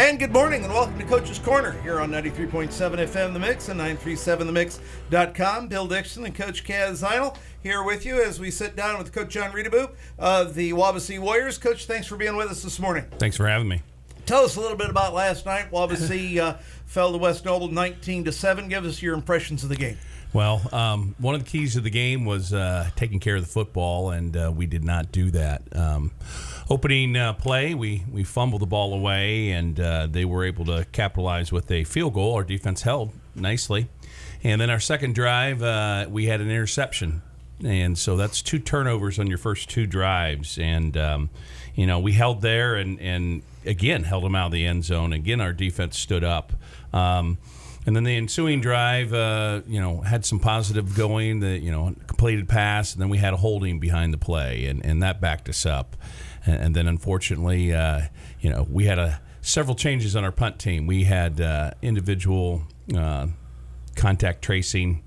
And good morning and welcome to Coach's Corner here on 93.7 FM The Mix and 937themix.com. Bill Dixon and Coach Szynal here with you as we sit down with Coach Jon Reutebuch of the Wabasee Warriors. Coach, thanks for being with us this morning. Thanks for having me. Tell us a little bit about last night. Wabasee fell to West Noble 19-7. Give us your impressions of the game. Well, one of the keys of the game was taking care of the football, and we did not do that. Opening play, we fumbled the ball away, and they were able to capitalize with a field goal. Our defense held nicely. And then our second drive, we had an interception. And so that's 2 turnovers on your first 2 drives. And, we held there and again, held them out of the end zone. Again, our defense stood up. And then the ensuing drive, had some positive going, the completed pass, and then we had a holding behind the play, and that backed us up. And then, unfortunately, we had several changes on our punt team. We had individual contact tracing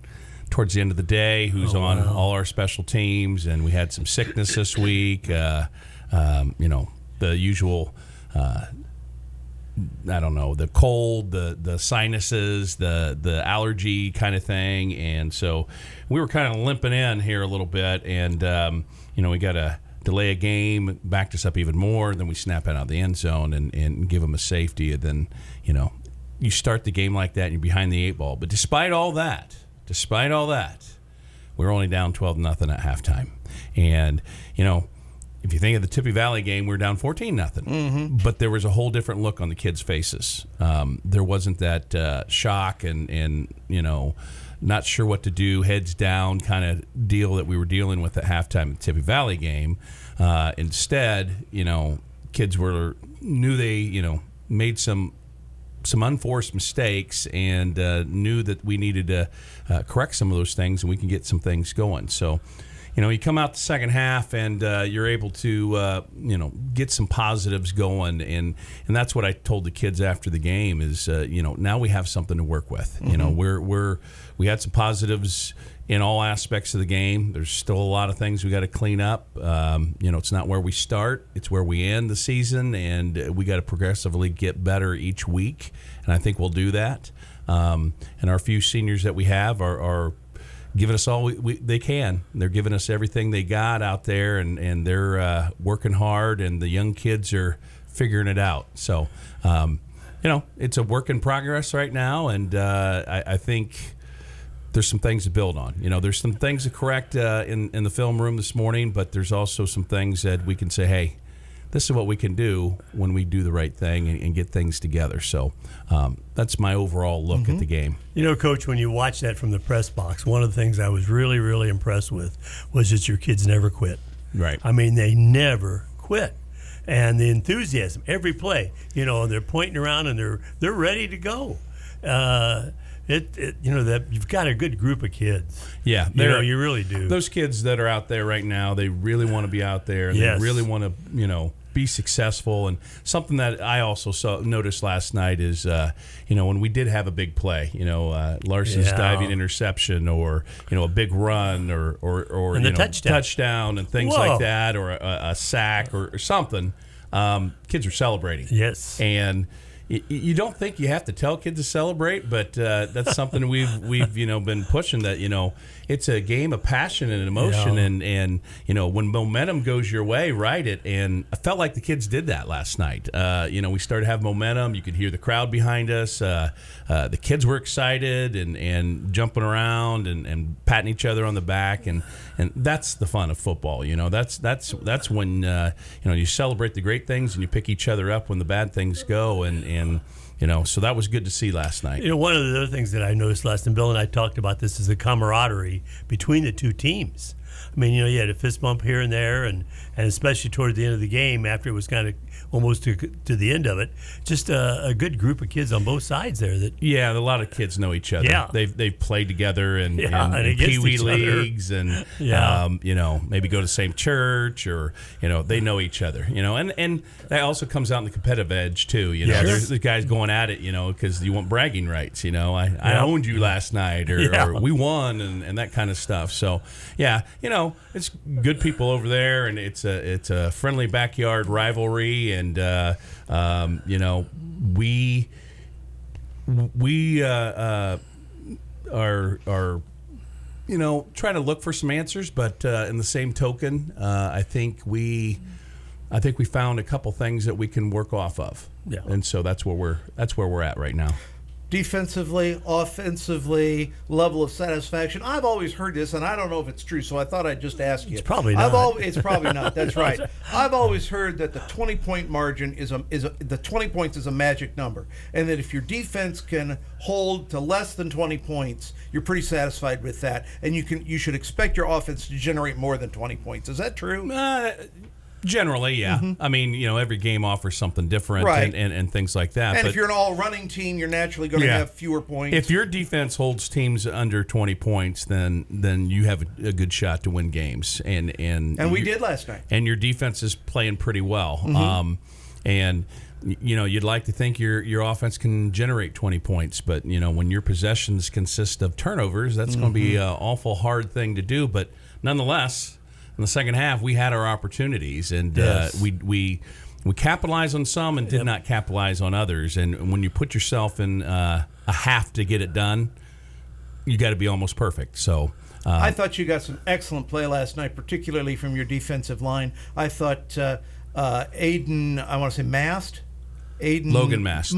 towards the end of the day, who's on all our special teams, and we had some sickness this week. The usual. The cold, the sinuses, the allergy kind of thing. And so we were kind of limping in here a little bit. And, we got to delay a game, backed us up even more. Then we snap it out of the end zone and give them a safety. And then, you start the game like that and you're behind the 8 ball. But despite all that, we were only down 12-0 at halftime. And, if you think of the Tippy Valley game, we were down 14-0. Mm-hmm. But there was a whole different look on the kids' faces. There wasn't that shock and not sure what to do, heads down kind of deal that we were dealing with at halftime at the Tippy Valley game. Instead, kids knew they, made some unforced mistakes and knew that we needed to correct some of those things and we can get some things going. So, you come out the second half and you're able to, get some positives going. And that's what I told the kids after the game is, now we have something to work with. Mm-hmm. We had some positives in all aspects of the game. There's still a lot of things we got to clean up. It's not where we start. It's where we end the season. And we got to progressively get better each week. And I think we'll do that. And our few seniors that we have are giving us all they can. They're giving us everything they got out there, and they're working hard, and the young kids are figuring it out. So, it's a work in progress right now, and I think there's some things to build on. There's some things to correct in the film room this morning, but there's also some things that we can say, hey, this is what we can do when we do the right thing and get things together. So that's my overall look at the game. Coach, when you watch that from the press box, one of the things I was really, really impressed with was that your kids never quit. Right. I mean, they never quit. And the enthusiasm, every play, they're pointing around and they're ready to go. That you've got a good group of kids. Yeah, you really do. Those kids that are out there right now, they really want to be out there, and they really want to, be successful. And something that I also noticed last night is, when we did have a big play, Larson's diving interception, or a big run, or and touchdown and things like that, or a sack or something. Kids are celebrating. Yes, and you don't think you have to tell kids to celebrate, but that's something we've been pushing, that it's a game of passion and emotion, and when momentum goes your way, ride it. And I felt like the kids did that last night. We started to have momentum. You could hear the crowd behind us. The kids were excited and jumping around and patting each other on the back, and that's the fun of football. That's when you celebrate the great things and you pick each other up when the bad things go, and so that was good to see last night. One of the other things that I noticed last night, Bill and I talked about this, is the camaraderie between the two teams. I mean, you had a fist bump here and there, and especially toward the end of the game, after it was kind of almost to the end of it, just a good group of kids on both sides there. A lot of kids know each other. Yeah. They've played together in Pee-wee leagues, and maybe go to the same church, or they know each other. And that also comes out in the competitive edge too. There's the guys going at it, because you want bragging rights. I owned you last night, or we won, and that kind of stuff. So it's good people over there, and it's a friendly backyard rivalry. secondary, and we are trying to look for some answers, but in the same token, I think we found a couple things that we can work off of. Yeah. And so that's where we're at right now. Defensively, offensively, level of satisfaction. I've always heard this, and I don't know if it's true, so I thought I'd just ask you. It's probably not. It's probably not. That's right. I've always heard that the 20-point margin the 20 points is a magic number, and that if your defense can hold to less than 20 points, you're pretty satisfied with that, and you should expect your offense to generate more than 20 points. Is that true? Generally, yeah. Mm-hmm. I mean, every game offers something different, right, and things like that. And if you're an all-running team, you're naturally going to have fewer points. If your defense holds teams under 20 points, then you have a good shot to win games. And we did last night. And your defense is playing pretty well. Mm-hmm. And you'd like to think your offense can generate 20 points, but when your possessions consist of turnovers, that's going to be an awful hard thing to do. But nonetheless, in the second half, we had our opportunities, and we capitalized on some and did not capitalize on others. And when you put yourself in a half to get it done, you got to be almost perfect. So I thought you got some excellent play last night, particularly from your defensive line. I thought Aiden, I want to say Logan Mast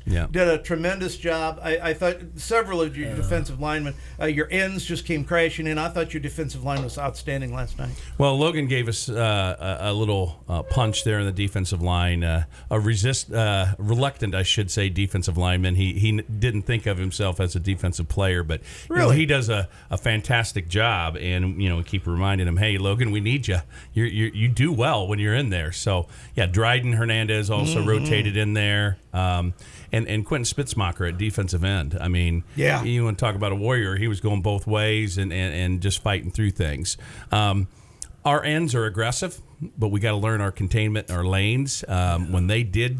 did a tremendous job. I thought several of your defensive linemen, your ends just came crashing in. I thought your defensive line was outstanding last night. Well, Logan gave us a little punch there in the defensive line, a reluctant, I should say, defensive lineman. He didn't think of himself as a defensive player, but really? He does a fantastic job, and we keep reminding him, hey, Logan, we need you. You do well when you're in there. So, yeah, Dryden Hernandez also rotated in there, and Quentin Spitzmacher at defensive end. I mean, you want to talk about a warrior. He was going both ways and just fighting through things. Our ends are aggressive, but we got to learn our containment and our lanes. When they did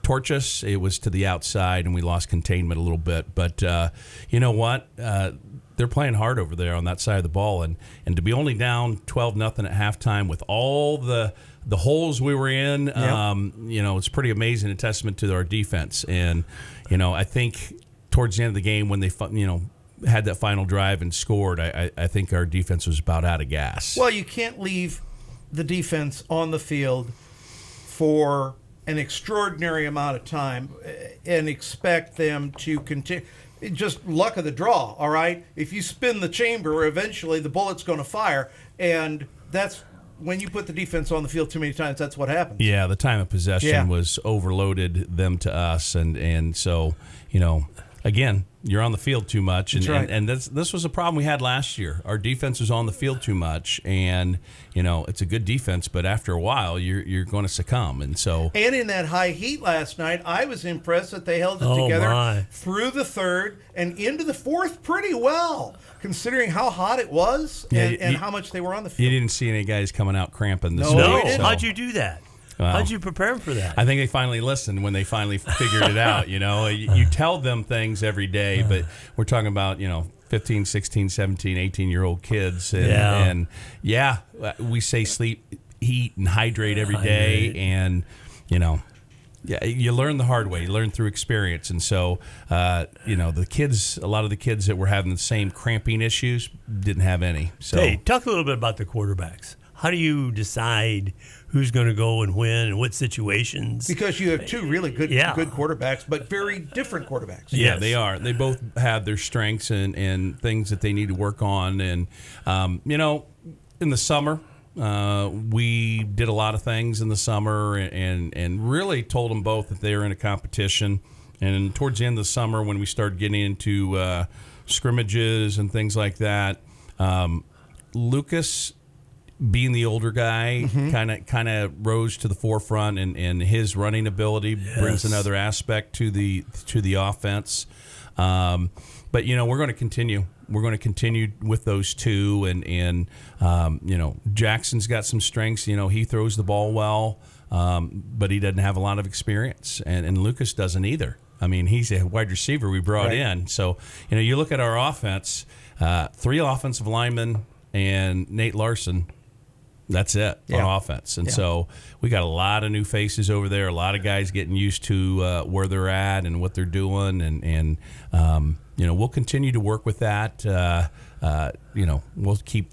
torch us, it was to the outside, and we lost containment a little bit. But you know what? They're playing hard over there on that side of the ball, and to be only down 12-0 at halftime with all the holes we were in, it's pretty amazing, a testament to our defense. And I think towards the end of the game, when they had that final drive and scored, I think our defense was about out of gas. Well, you can't leave the defense on the field for an extraordinary amount of time and expect them to continue. Just luck of the draw, all right? If you spin the chamber, eventually the bullet's going to fire, and that's when you put the defense on the field too many times, that's what happens. Yeah, the time of possession was overloaded them to us, and so, again, you're on the field too much, and this was a problem we had last year. Our defense was on the field too much, and it's a good defense, but after a while you're going to succumb, and in that high heat last night, I was impressed that they held it together through the third and into the fourth pretty well, considering how hot it was and how much they were on the field. You didn't see any guys coming out cramping this No, week. how'd you do that? How'd you prepare them for that? I think they finally listened when they finally figured it out. You tell them things every day, but we're talking about 15, 16, 17, 18-year-old kids, and we say sleep, eat, and hydrate every day, and you learn the hard way. You learn through experience, and so the kids, a lot of the kids that were having the same cramping issues didn't have any. So, hey, talk a little bit about the quarterbacks. How do you decide who's going to go and win and what situations? Because you have two really good quarterbacks, but very different quarterbacks. Yeah, they are. They both have their strengths and things that they need to work on. And, in the summer, we did a lot of things in the summer and really told them both that they were in a competition. And towards the end of the summer, when we started getting into scrimmages and things like that, Lucas, being the older guy, kind of rose to the forefront, and his running ability brings another aspect to the offense. But we're going to continue. We're going to continue with those two, and Jackson's got some strengths. He throws the ball well, but he doesn't have a lot of experience, and Lucas doesn't either. I mean, he's a wide receiver we brought in. So you look at our offense, 3 offensive linemen and Nate Larson. That's it on offense. And so we got a lot of new faces over there, a lot of guys getting used to where they're at and what they're doing. And we'll continue to work with that. We'll keep,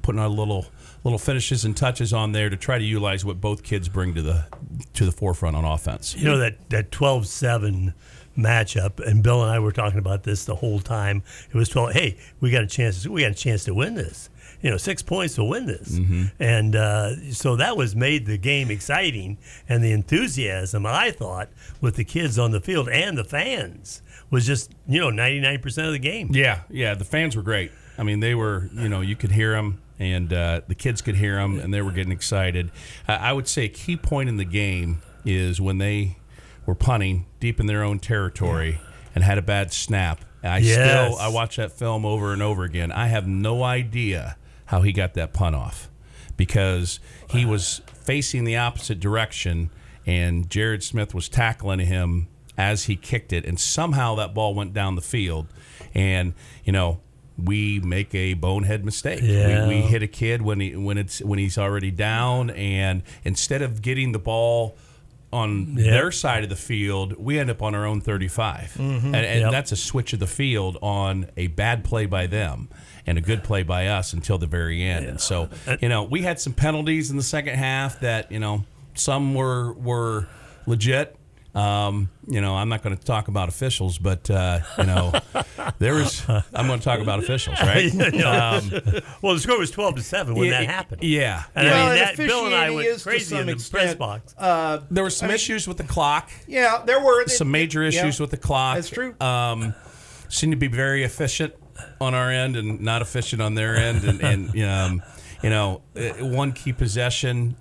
putting our little finishes and touches on there to try to utilize what both kids bring to the forefront on offense. That 12-7 matchup, and Bill and I were talking about this the whole time. It was 12. Hey, we got a chance to win this. 6 points to win this. Mm-hmm. And so that made the game exciting, and the enthusiasm, I thought, with the kids on the field and the fans was just, 99% of the game. Yeah, the fans were great. I mean, they were, you could hear them, and the kids could hear them, and they were getting excited. I would say a key point in the game is when they were punting deep in their own territory and had a bad snap. I watch that film over and over again. I have no idea how he got that punt off, because he was facing the opposite direction and Jared Smith was tackling him as he kicked it, and somehow that ball went down the field. And we make a bonehead mistake. We hit a kid when he's already down, and instead of getting the ball on their side of the field, we end up on our own 35. Mm-hmm. And that's a switch of the field on a bad play by them and a good play by us until the very end. Yeah. And so, we had some penalties in the second half that, some were legit. I'm not going to talk about officials, but there was. I'm going to talk about officials, right? Well, the score was 12-7 when that happened. Yeah, and Bill and I went crazy in the press box. There were some issues with the clock. Yeah, there were some major issues with the clock. That's true. Seemed to be very efficient on our end and not efficient on their end, and one key possession.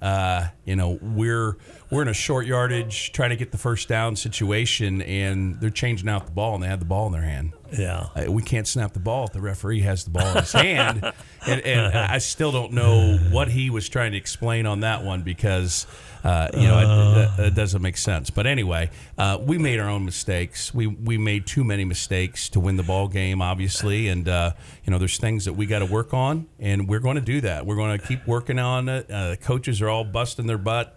We're in a short yardage trying to get the first down situation, and they're changing out the ball, and they had the ball in their hand. Yeah, we can't snap the ball if the referee has the ball in his hand, and I still don't know what he was trying to explain on that one, because it doesn't make sense. But anyway, we made our own mistakes. We made too many mistakes to win the ball game, obviously, and there's things that we got to work on, and we're going to do that. We're going to keep working on it. The coaches are all busting their butt,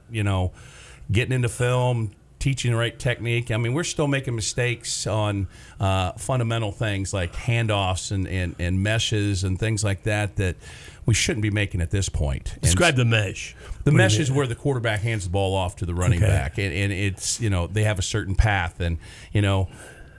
getting into film, teaching the right technique. I mean, we're still making mistakes on fundamental things like handoffs and meshes and things like that we shouldn't be making at this point. Describe the mesh. The mesh is where the quarterback hands the ball off to the running back, and it's they have a certain path, and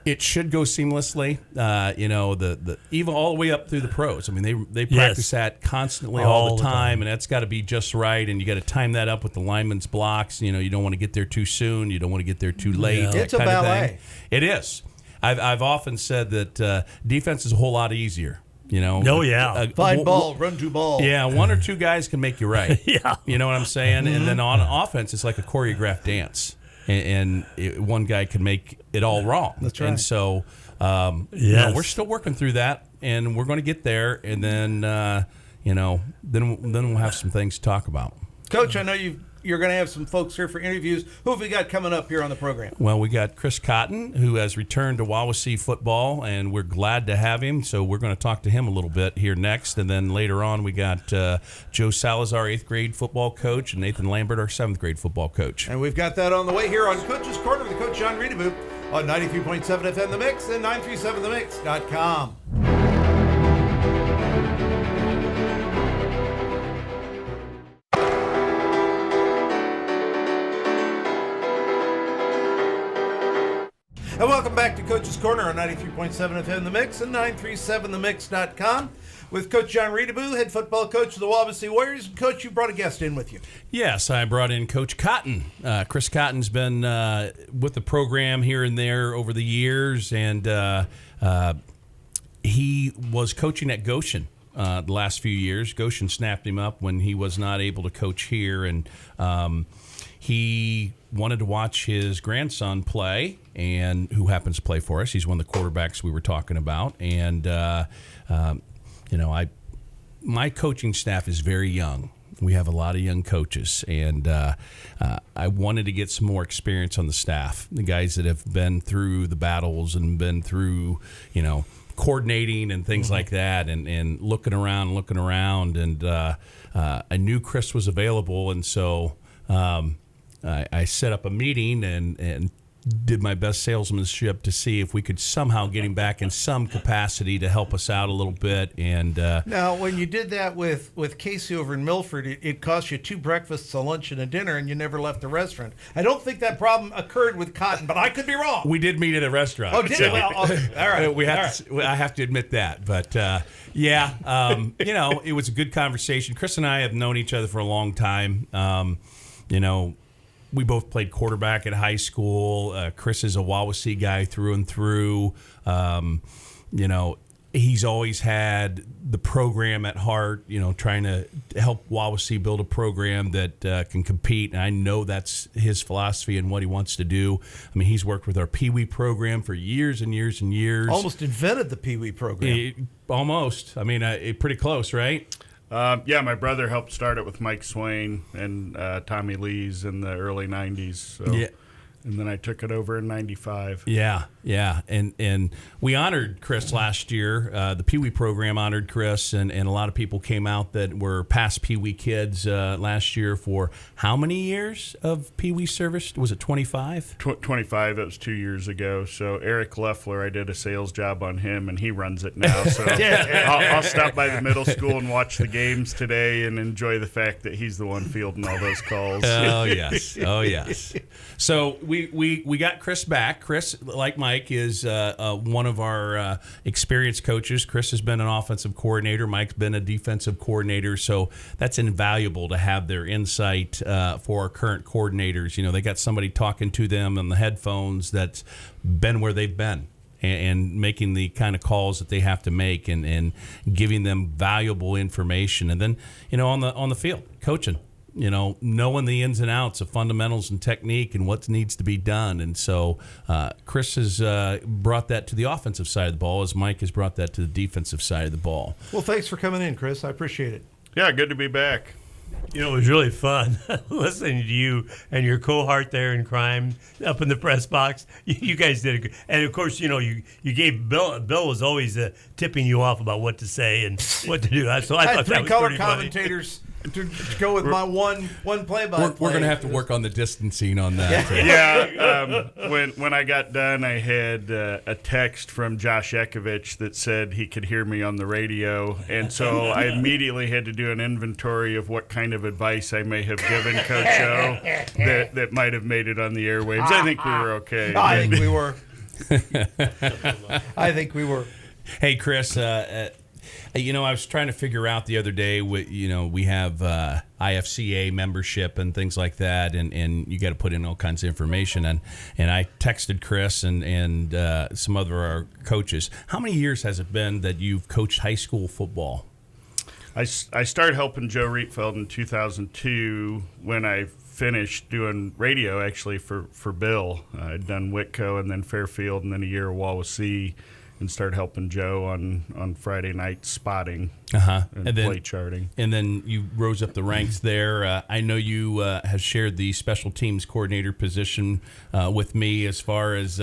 it should go seamlessly. The even all the way up through the pros. I mean, they practice that constantly all the time, and that's got to be just right. And you got to time that up with the lineman's blocks. You don't want to get there too soon. You don't want to get there too late. Yeah. It's a ballet. It is. I've often said that defense is a whole lot easier. Find ball, run to ball. Yeah, one or two guys can make you right. Yeah, you know what I'm saying. Mm-hmm. And then on offense, it's like a choreographed dance. And one guy can make it all wrong. That's right. And so, we're still working through that, and we're going to get there. And then, then we'll have some things to talk about. Coach, I know you're going to have some folks here for interviews. Who have we got coming up here on the program? Well, we got Chris Cotton, who has returned to Wawasee football, and we're glad to have him. So we're going to talk to him a little bit here next. And then later on, we got Joe Salazar, 8th grade football coach, and Nathan Lambert, our 7th grade football coach. And we've got that on the way here on Coach's Corner with Coach Jon Reutebuch on 93.7 FM The Mix and 937themix.com. And welcome back to Coach's Corner on 93.7 FM The Mix and 937themix.com with Coach Jon Reutebuch, head football coach of the Wawasee Warriors. And Coach, you brought a guest in with you. Yes, I brought in Coach Cotton. Chris Cotton's been with the program here and there over the years, and he was coaching at Goshen the last few years. Goshen snapped him up when he was not able to coach here, and he wanted to watch his grandson play, and who happens to play for us. He's one of the quarterbacks we were talking about. And, my coaching staff is very young. We have a lot of young coaches, and I wanted to get some more experience on the staff, the guys that have been through the battles and been through, coordinating and things like that, and looking around, and I knew Chris was available, and so I set up a meeting and did my best salesmanship to see if we could somehow get him back in some capacity to help us out a little bit. And now, when you did that with Casey over in Milford, it cost you 2 breakfasts, a lunch, and a dinner, and you never left the restaurant. I don't think that problem occurred with Cotton, but I could be wrong. we did meet at a restaurant. Oh, did it? Well, okay. All right. I have to admit that, but it was a good conversation. Chris and I have known each other for a long time. We both played quarterback at high school. Chris is a Wawasee guy through and through. He's always had the program at heart, trying to help Wawasee build a program that can compete. And I know that's his philosophy and what he wants to do. I mean, he's worked with our Pee Wee program for years and years and years. Almost invented the Pee Wee program. Almost. I mean, pretty close, right? My brother helped start it with Mike Swain and Tommy Lees in the early 90s. So. Yeah. And then I took it over in 95. Yeah. And we honored Chris last year. The Pee Wee program honored Chris, and a lot of people came out that were past Pee Wee kids last year for how many years of Pee Wee service? Was it 25? 25. That was 2 years ago. So Eric Leffler, I did a sales job on him, and he runs it now. So I'll stop by the middle school and watch the games today and enjoy the fact that he's the one fielding all those calls. Oh, yes. So we got Chris back. Chris, like Mike, is one of our experienced coaches. Chris has been an offensive coordinator. Mike's been a defensive coordinator. So that's invaluable to have their insight for our current coordinators. They got somebody talking to them on the headphones that's been where they've been and making the kind of calls that they have to make and giving them valuable information. And then, on the field, coaching. Knowing the ins and outs of fundamentals and technique and what needs to be done. And so Chris has brought that to the offensive side of the ball, as Mike has brought that to the defensive side of the ball. Well, thanks for coming in, Chris. I appreciate it. Yeah, good to be back. It was really fun listening to you and your cohort there in crime up in the press box. You guys did a good, and of course, you gave Bill. Bill was always tipping you off about what to say and what to do. So I thought that was color pretty commentators funny. To go with my one play-by-play. We're going to have to work on the distancing on that. Yeah. When I got done, I had a text from Josh Ekovich that said he could hear me on the radio, and so I immediately had to do an inventory of what kind of advice I may have given Coach O that might have made it on the airwaves. I think we were okay. I think we were. I think we were. Hey, Chris. I was trying to figure out the other day. We have IFCA membership and things like that, and you got to put in all kinds of information. And I texted Chris and some other our coaches. How many years has it been that you've coached high school football? I started helping Joe Rietfeld in 2002 when I finished doing radio actually for Bill. I'd done Whitco and then Fairfield and then a year of Wawasee. And started helping Joe on Friday night spotting and play charting. And then you rose up the ranks there. I know you have shared the special teams coordinator position with me as far as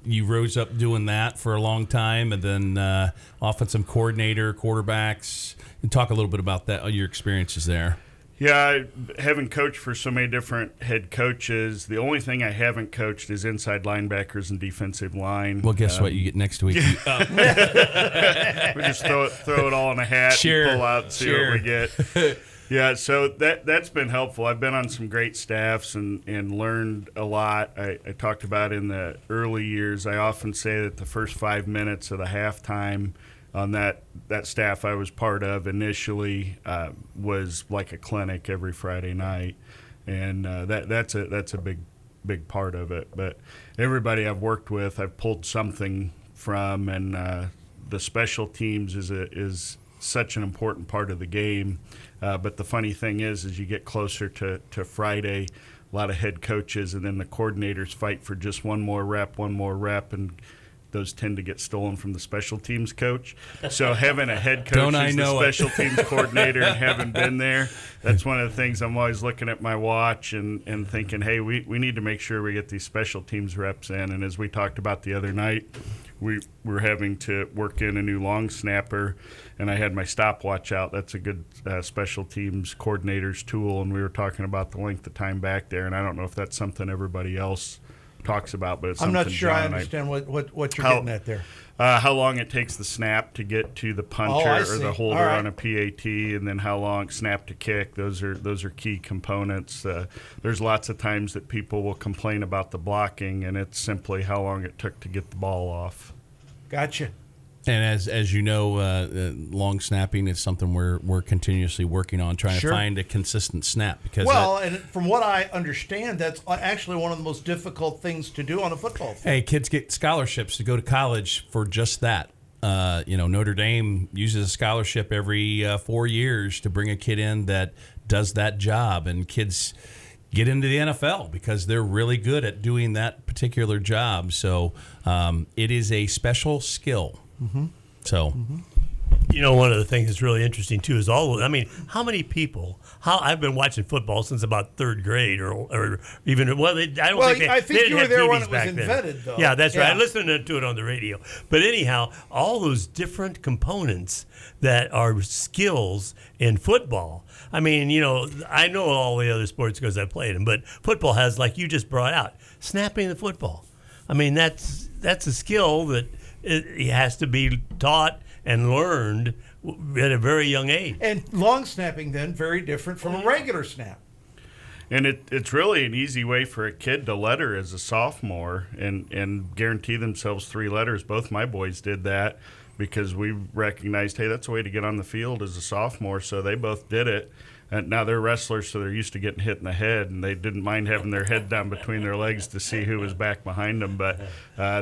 you rose up doing that for a long time. And then offensive coordinator, quarterbacks. And talk a little bit about that, your experiences there. Yeah, having coached for so many different head coaches, the only thing I haven't coached is inside linebackers and defensive line. Well, guess what? You get next week. We just throw it all in a hat and pull out and see what we get. Yeah, so that's been helpful. I've been on some great staffs and learned a lot. I talked about in the early years, I often say that the first 5 minutes of the halftime on that staff I was part of initially was like a clinic every Friday night, and that's a big part of it. But everybody I've worked with, I've pulled something from, and the special teams is such an important part of the game. But the funny thing is, as you get closer to Friday, a lot of head coaches and then the coordinators fight for just one more rep, and those tend to get stolen from the special teams coach. So having a head coach as the special teams coordinator and having been there, that's one of the things I'm always looking at my watch and thinking, hey, we need to make sure we get these special teams reps in. And as we talked about the other night, we were having to work in a new long snapper, and I had my stopwatch out. That's a good special teams coordinator's tool, and we were talking about the length of time back there, and I don't know if that's something everybody else talks about, but it's I'm something not sure John I understand what you're getting at there. How long it takes the snap to get to the puncher or the holder right. on a PAT, and then how long snap to kick. Those are key components. There's lots of times that people will complain about the blocking, and it's simply how long it took to get the ball off. Gotcha. And as you know, long snapping is something we're continuously working on, trying to find a consistent snap. Because and from what I understand, that's actually one of the most difficult things to do on a football field. Hey, kids get scholarships to go to college for just that. Notre Dame uses a scholarship every 4 years to bring a kid in that does that job, and kids get into the NFL because they're really good at doing that particular job. So it is a special skill. Mm-hmm. So, one of the things that's really interesting too is how many people? I've been watching football since about third grade, or even I think you were there when it was invented, though. Yeah, that's right. I listened to it on the radio. But anyhow, all those different components that are skills in football. I know all the other sports because I played them, but football has, like you just brought out, snapping the football. That's a skill that it has to be taught and learned at a very young age. And long snapping, then, very different from a regular snap. And it's really an easy way for a kid to letter as a sophomore and guarantee themselves 3 letters. Both my boys did that because we recognized, hey, that's a way to get on the field as a sophomore, so they both did it. And now they're wrestlers, so they're used to getting hit in the head, and they didn't mind having their head down between their legs to see who was back behind them. But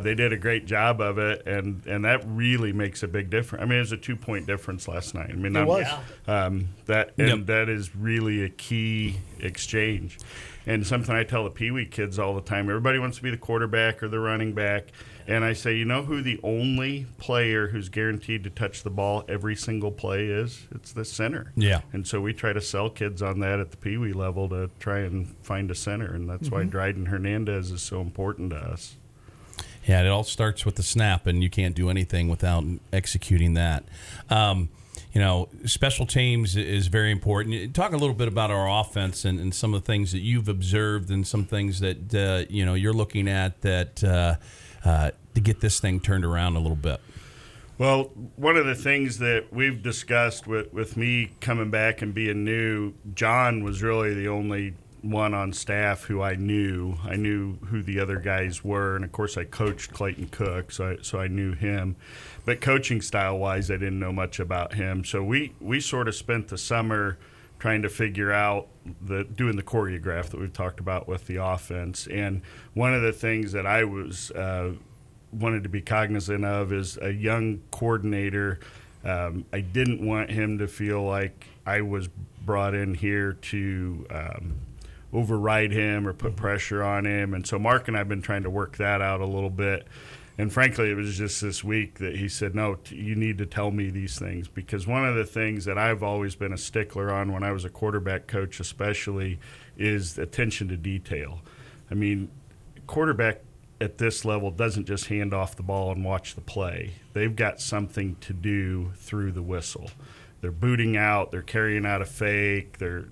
they did a great job of it, and that really makes a big difference. It was a 2-point difference last night. It was. That is really a key exchange. And something I tell the Pee Wee kids all the time, everybody wants to be the quarterback or the running back. And I say, you know who the only player who's guaranteed to touch the ball every single play is? It's the center. Yeah. And so we try to sell kids on that at the Pee Wee level to try and find a center. And that's why Dryden Hernandez is so important to us. Yeah, it all starts with the snap, and you can't do anything without executing that. Special teams is very important. Talk a little bit about our offense and some of the things that you've observed and some things that you're looking at that to get this thing turned around a little bit. Well, one of the things that we've discussed with me coming back and being new, John was really the only one on staff who I knew. I knew who the other guys were, and of course I coached Clayton Cook, so I knew him. But coaching style-wise, I didn't know much about him. So we sort of spent the summer trying to figure out doing the choreograph that we've talked about with the offense. And one of the things that I was wanted to be cognizant of is a young coordinator. I didn't want him to feel like I was brought in here to override him or put pressure on him. And so Mark and I have been trying to work that out a little bit. And frankly, it was just this week that he said, no, you need to tell me these things. Because one of the things that I've always been a stickler on when I was a quarterback coach especially is attention to detail. Quarterback at this level doesn't just hand off the ball and watch the play. They've got something to do through the whistle. They're booting out. They're carrying out a fake. They're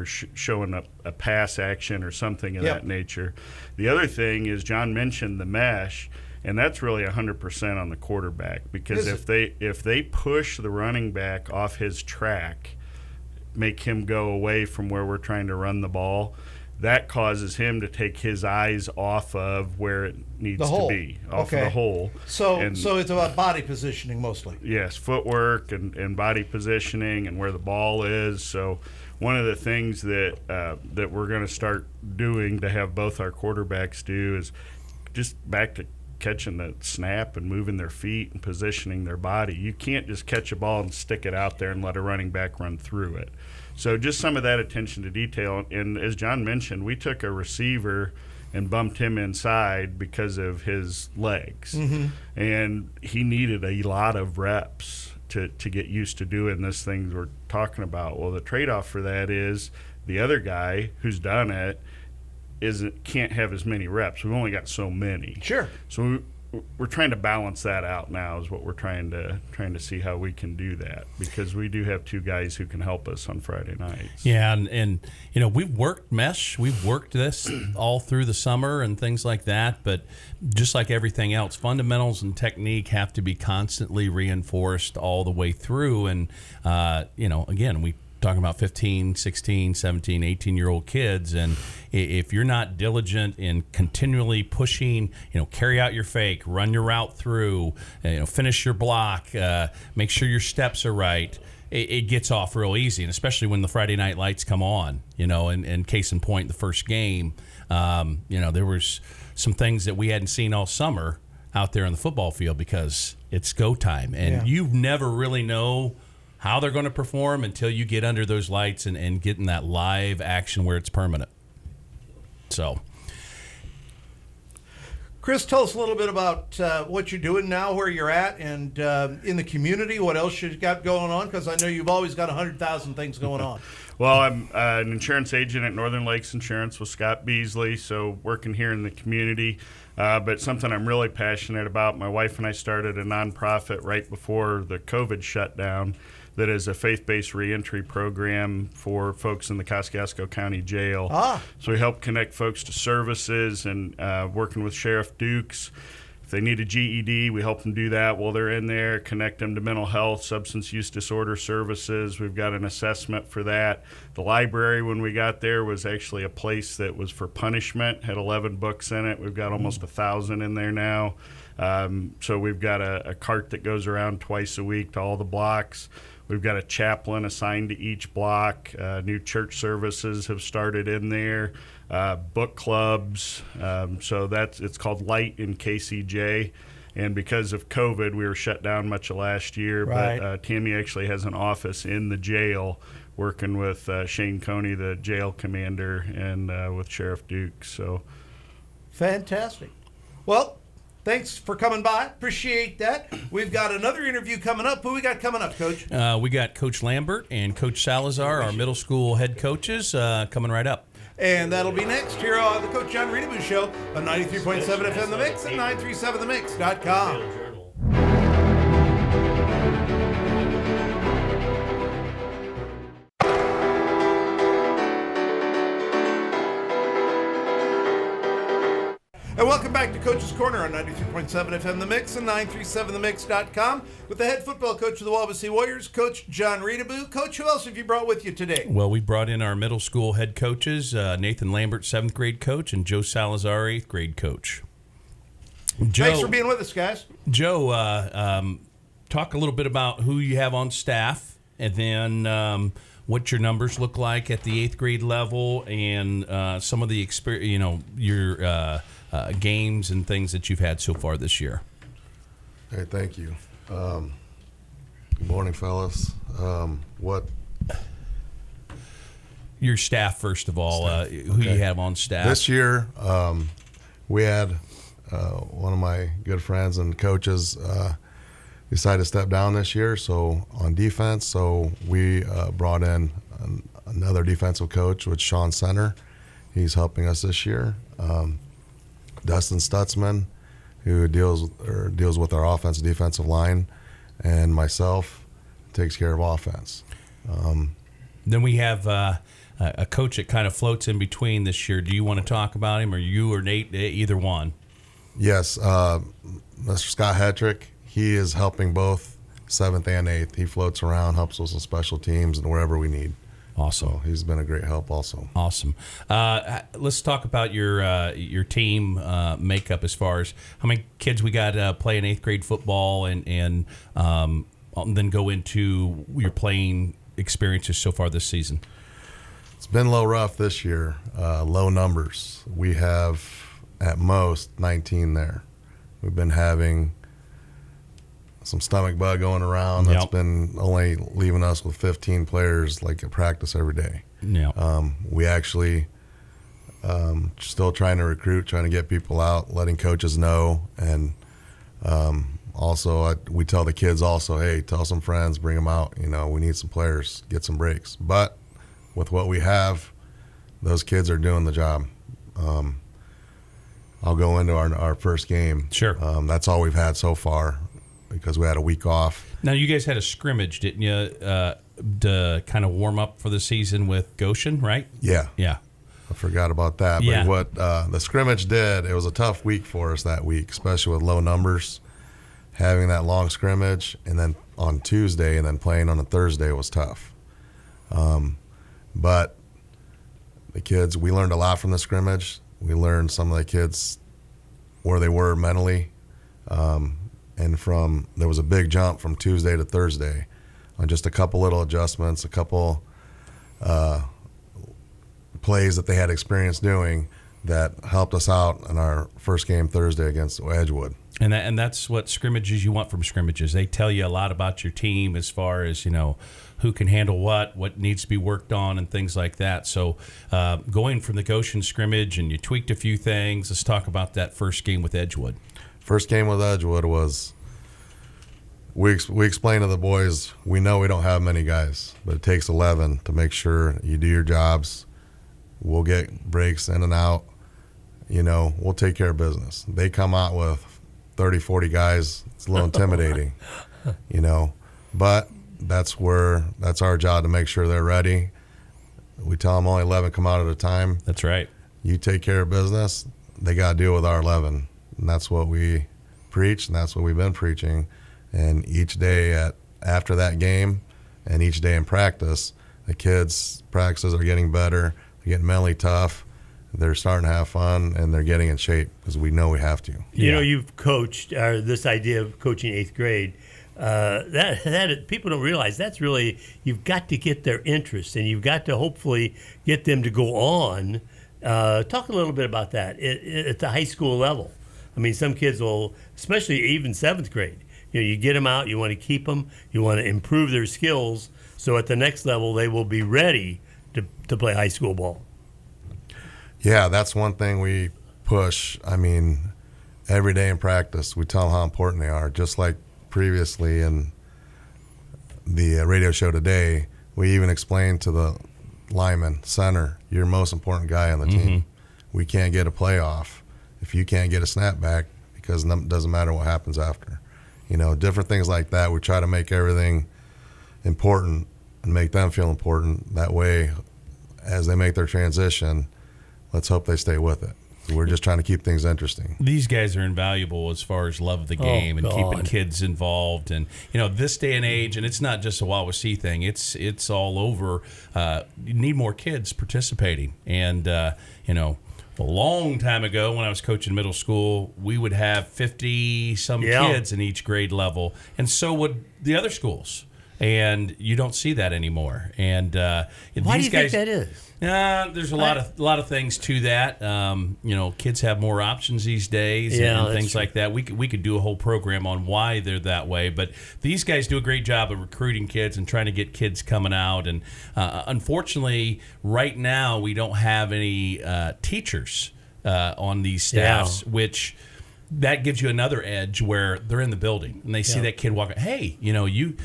showing up a pass action or something of that nature. The other thing is John mentioned the mesh, and that's really 100% on the quarterback because if they push the running back off his track, make him go away from where we're trying to run the ball, that causes him to take his eyes off of where it needs to be, off of the hole. So it's about body positioning mostly. Yes, footwork and body positioning and where the ball is. So one of the things that we're going to start doing to have both our quarterbacks do is just back to catching the snap and moving their feet and positioning their body. You can't just catch a ball and stick it out there and let a running back run through it. So just some of that attention to detail. And as John mentioned, we took a receiver and bumped him inside because of his legs. Mm-hmm. And he needed a lot of reps to get used to doing this thing we're talking about. Well, the trade-off for that is the other guy who's done it can't have as many reps. We've only got so many. Sure. So we're trying to balance that out now is what we're trying to see how we can do that, because we do have 2 guys who can help us on Friday nights. Yeah, and you know, we've worked mesh, we've worked this all through the summer and things like that, but just like everything else, fundamentals and technique have to be constantly reinforced all the way through. And you know, again, we talking about 15, 16, 17, 18-year-old kids, and if you're not diligent in continually pushing, you know, carry out your fake, run your route through, you know, finish your block, make sure your steps are right, it gets off real easy, and especially when the Friday night lights come on, you know, and case in point, the first game, you know, there was some things that we hadn't seen all summer out there on the football field because it's go time, and you never really know how they're going to perform until you get under those lights and get in that live action where it's permanent. So, Chris, tell us a little bit about what you're doing now, where you're at, and in the community, what else you've got going on, because I know you've always got 100,000 things going on. Well, I'm an insurance agent at Northern Lakes Insurance with Scott Beasley, so working here in the community. But something I'm really passionate about, my wife and I started a nonprofit right before the COVID shutdown that is a faith-based reentry program for folks in the Kosciuszko County Jail. So we help connect folks to services, and working with Sheriff Dukes. If they need a GED, we help them do that while they're in there, connect them to mental health, substance use disorder services. We've got an assessment for that. The library, when we got there, was actually a place that was for punishment, had 11 books in it. We've got almost 1,000 in there now. So we've got a cart that goes around twice a week to all the blocks. We've got a chaplain assigned to each block. New church services have started in there. Book clubs. So it's called Light in KCJ. And because of COVID, we were shut down much of last year. Right. But Tammy actually has an office in the jail working with Shane Coney, the jail commander, and with Sheriff Dukes. So fantastic. Well, thanks for coming by. Appreciate that. We've got another interview coming up. Who we got coming up, Coach? We got Coach Lambert and Coach Salazar, our middle school head coaches, coming right up. And that'll be next here on the Coach Jon Reutebuch Show on 93.7 FM The Mix and 937themix.com. And welcome back to Coach's Corner on 93.7 FM The Mix and 937themix.com with the head football coach of the Wabasee Warriors, Coach Jon Reutebuch. Coach, who else have you brought with you today? Well, we brought in our middle school head coaches, Nathan Lambert, 7th grade coach, and Joe Salazar, 8th grade coach. Joe, thanks for being with us, guys. Joe, talk a little bit about who you have on staff, and then what your numbers look like at the 8th grade level, and some of the experience, you know, your games and things that you've had so far this year. Hey, thank you. Good morning, fellas. Your staff, first of all, who you have on staff. This year, we had one of my good friends and coaches decided to step down this year, so on defense. So we brought in another defensive coach with Sean Center. He's helping us this year. Dustin Stutzman, who deals with our offensive defensive line, and myself takes care of offense. Then we have a coach that kind of floats in between this year. Do you want to talk about him, or you or Nate, either one? Yes, Mr. Scott Hetrick. He is helping both 7th and 8th. He floats around, helps us with special teams and wherever we need. Awesome. So he's been a great help also. Awesome. Let's talk about your team makeup as far as how many kids we got playing 8th grade football, and then go into your playing experiences so far this season. It's been a little rough this year, low numbers. We have at most 19 there. We've been having some stomach bug going around that's been only leaving us with 15 players like at practice every day. Yeah. We actually still trying to recruit, trying to get people out, letting coaches know, and also we tell the kids also, hey, tell some friends, bring them out. You know, we need some players, get some breaks. But with what we have, those kids are doing the job. I'll go into our first game. Sure. That's all we've had so far because we had a week off. Now, you guys had a scrimmage, didn't you, to kind of warm up for the season with Goshen, right? Yeah. Yeah. I forgot about that. Yeah. But what the scrimmage did, it was a tough week for us that week, especially with low numbers. Having that long scrimmage and then on Tuesday and then playing on a Thursday was tough. But the kids, we learned a lot from the scrimmage. We learned some of the kids where they were mentally. And there was a big jump from Tuesday to Thursday on just a couple little adjustments, a couple plays that they had experience doing that helped us out in our first game Thursday against Edgewood. And that's what scrimmages you want from scrimmages. They tell you a lot about your team as far as, who can handle what needs to be worked on and things like that. So going from the Goshen scrimmage and you tweaked a few things, let's talk about that first game with Edgewood. First game with Edgewood was we explained to the boys, we know we don't have many guys, but it takes 11 to make sure you do your jobs. We'll get breaks in and out. We'll take care of business. They come out with 30, 40 guys. It's a little intimidating, but that's our job to make sure they're ready. We tell them only 11 come out at a time. That's right. You take care of business, they got to deal with our 11. And that's what we preach, and that's what we've been preaching. And each day after that game and each day in practice, the kids' practices are getting better. They're getting mentally tough. They're starting to have fun, and they're getting in shape because we know we have to. You've coached this idea of coaching 8th grade. That people don't realize that's really, you've got to get their interest, and you've got to hopefully get them to go on. Talk a little bit about that at the high school level. I mean, some kids will, especially even 7th grade, you get them out, you want to keep them, you want to improve their skills, so at the next level they will be ready to play high school ball. Yeah, that's one thing we push. I mean, every day in practice, we tell them how important they are. Just like previously in the radio show today, we even explained to the lineman, center, you're the most important guy on the team. We can't get a playoff if you can't get a snap back because it doesn't matter what happens after. Different things like that. We try to make everything important and make them feel important. That way, as they make their transition, let's hope they stay with it. We're just trying to keep things interesting. These guys are invaluable as far as love of the game and keeping kids involved. And, this day and age, and it's not just a Wawasee thing, it's all over. You need more kids participating. And, a long time ago when I was coaching middle school, we would have 50-some kids in each grade level, and so would the other schools. And you don't see that anymore. And why do you think that is? There's a lot of things to that. Kids have more options these days and things like that. We could do a whole program on why they're that way. But these guys do a great job of recruiting kids and trying to get kids coming out. And unfortunately, right now we don't have any teachers on these staffs, which that gives you another edge where they're in the building and they see that kid walking. Hey, you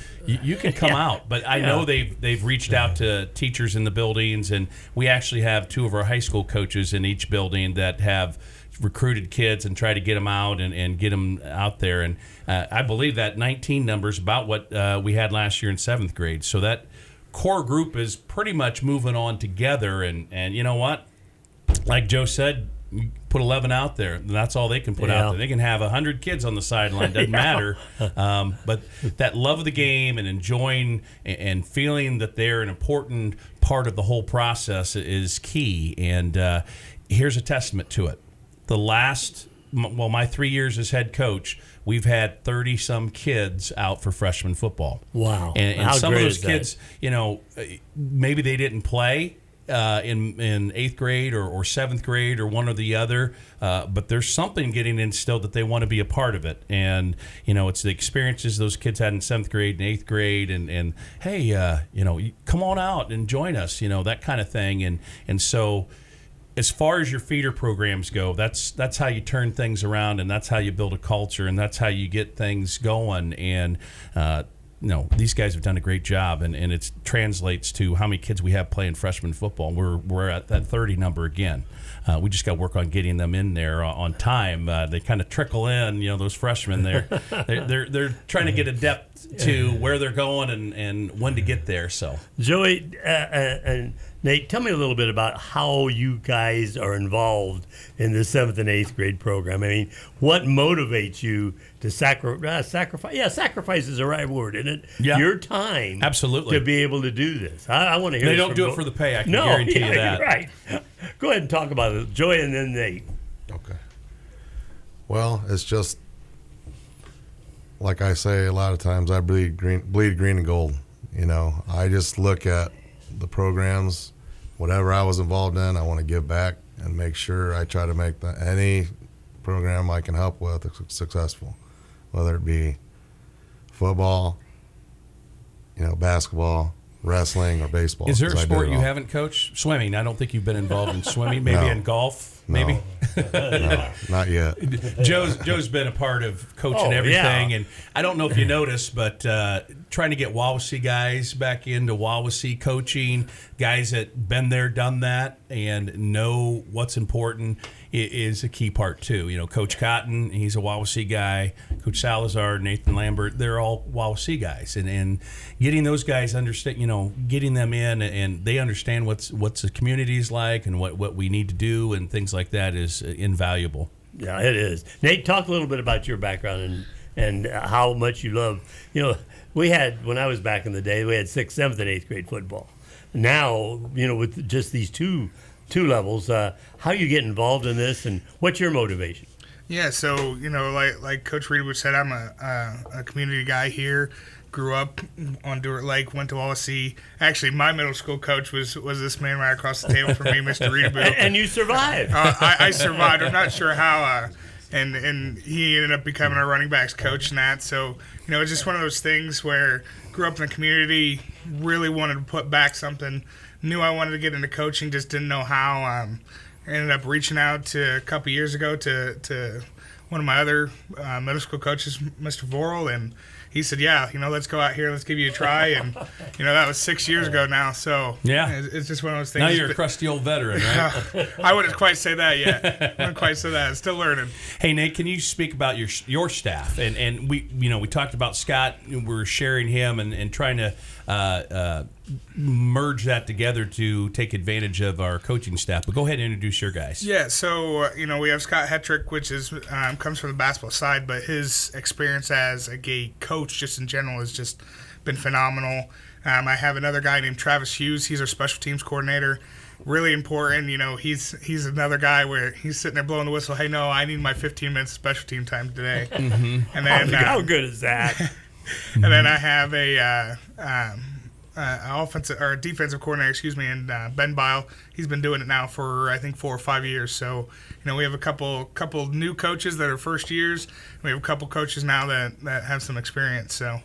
can come out. But I know they've reached out to teachers in the buildings, and we actually have 2 of our high school coaches in each building that have recruited kids and try to get them out and get them out there. And I believe that 19 number is about what we had last year in 7th grade. So that core group is pretty much moving on together. And you know what? Like Joe said, you put 11 out there, and that's all they can put out there. They can have 100 kids on the sideline, doesn't matter. But that love of the game and enjoying and feeling that they're an important part of the whole process is key. And here's a testament to it. My 3 years as head coach, we've had 30-some kids out for freshman football. Wow. And some of those kids, maybe they didn't play in 8th grade or 7th grade or one or the other, but there's something getting instilled that they want to be a part of it. And it's the experiences those kids had in 7th grade and 8th grade, and hey, come on out and join us, that kind of thing. And so as far as your feeder programs go, that's how you turn things around, and that's how you build a culture, and that's how you get things going. And these guys have done a great job, and it translates to how many kids we have playing freshman football. We're at that 30 number again. We just got to work on getting them in there on time. They kind of trickle in, those freshmen. They're trying to get a depth to where they're going and when to get there. So, Joey and Nate, tell me a little bit about how you guys are involved in the 7th and 8th grade program. I mean, what motivates you to sacrifice? Yeah, sacrifice is the right word, isn't it? Yeah. Your time, absolutely, to be able to do this. I want to hear. They don't do it for the pay. I can guarantee you that. Right. Go ahead and talk about it, Joey, and then Nate. Okay. Well, it's just like I say a lot of times. I bleed green and gold. I just look at the programs, whatever I was involved in, I want to give back and make sure I try to make any program I can help with successful, whether it be football, basketball, wrestling, or baseball. Is there a sport you haven't coached? Swimming. I don't think you've been involved in swimming. Maybe in golf. Maybe. No, not yet. Joe's been a part of coaching everything, and I don't know if you noticed, but trying to get Wawasee guys back into Wawasee coaching, guys that been there, done that, and know what's important is a key part too. Coach Cotton, he's a Wawasee guy. Coach Salazar, Nathan Lambert, they're all Wawasee guys, and getting those guys understand, getting them in and they understand what's the community's like and what we need to do and things like that is invaluable. Yeah, it is. Nate, talk a little bit about your background and how much you love. We had, when I was back in the day, we had 6th, 7th, and 8th grade football. Now, with just these two levels, how you get involved in this and what's your motivation? Yeah, so, like Coach Reutebuch said, I'm a community guy here. Grew up on Dewart Lake, went to Wawasee. Actually, my middle school coach was this man right across the table from me, Mr. Reutebuch. And you survived. I survived. I'm not sure how. And he ended up becoming our running backs coach and that. So, it's just one of those things where grew up in the community, really wanted to put back something. Knew I wanted to get into coaching, just didn't know how. Ended up reaching out to a couple years ago to one of my other middle school coaches, Mr. Vorel, and he said, yeah, let's go out here, let's give you a try. And, that was 6 years ago now. So, yeah, it's just one of those things. Now you're a crusty old veteran, right? I wouldn't quite say that yet. I'm still learning. Hey, Nate, can you speak about your staff? And we talked about Scott. We're sharing him and trying to merge that together to take advantage of our coaching staff. But go ahead and introduce your guys. Yeah, so we have Scott Hetrick, which is comes from the basketball side, but his experience as a gay coach just in general has just been phenomenal. I have another guy named Travis Hughes. He's our special teams coordinator. Really important. He's another guy where he's sitting there blowing the whistle. Hey, no, I need my 15 minutes of special team time today. Mm-hmm. And then how good is that? And then I have a offensive or defensive coordinator, and Ben Bile. He's been doing it now for I think 4 or 5 years. So we have a couple new coaches that are first years. We have a couple coaches now that have some experience. So,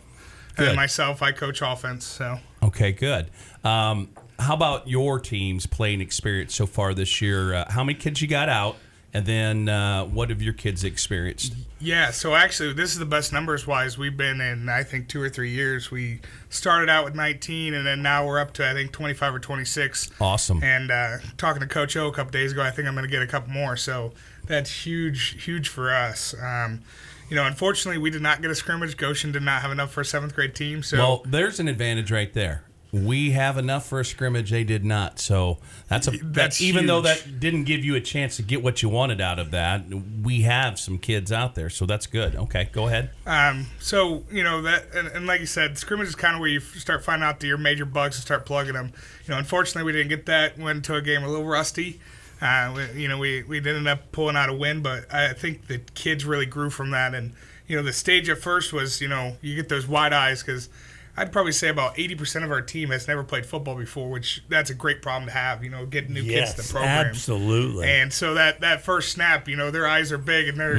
and then myself, I coach offense. So okay, good. How about your team's playing experience so far this year? How many kids you got out? And then what have your kids experienced? Yeah, so actually this is the best numbers-wise we've been in, I think, 2 or 3 years. We started out with 19, and then now we're up to, I think, 25 or 26. Awesome. And talking to Coach O a couple days ago, I think I'm going to get a couple more. So that's huge for us. Unfortunately, we did not get a scrimmage. Goshen did not have enough for a 7th grade team. So well, there's an advantage right there. We have enough for a scrimmage. They did not. So that's even though that didn't give you a chance to get what you wanted out of that, we have some kids out there. So that's good. Okay, go ahead. So, that, and like you said, scrimmage is kind of where you start finding out your major bugs and start plugging them. Unfortunately, we didn't get that. Went into a game a little rusty. We did end up pulling out a win, but I think the kids really grew from that. And, the stage at first was, you get those wide eyes because I'd probably say about 80% of our team has never played football before, which that's a great problem to have, getting new kids to the program. Absolutely. And so that first snap, their eyes are big and they're,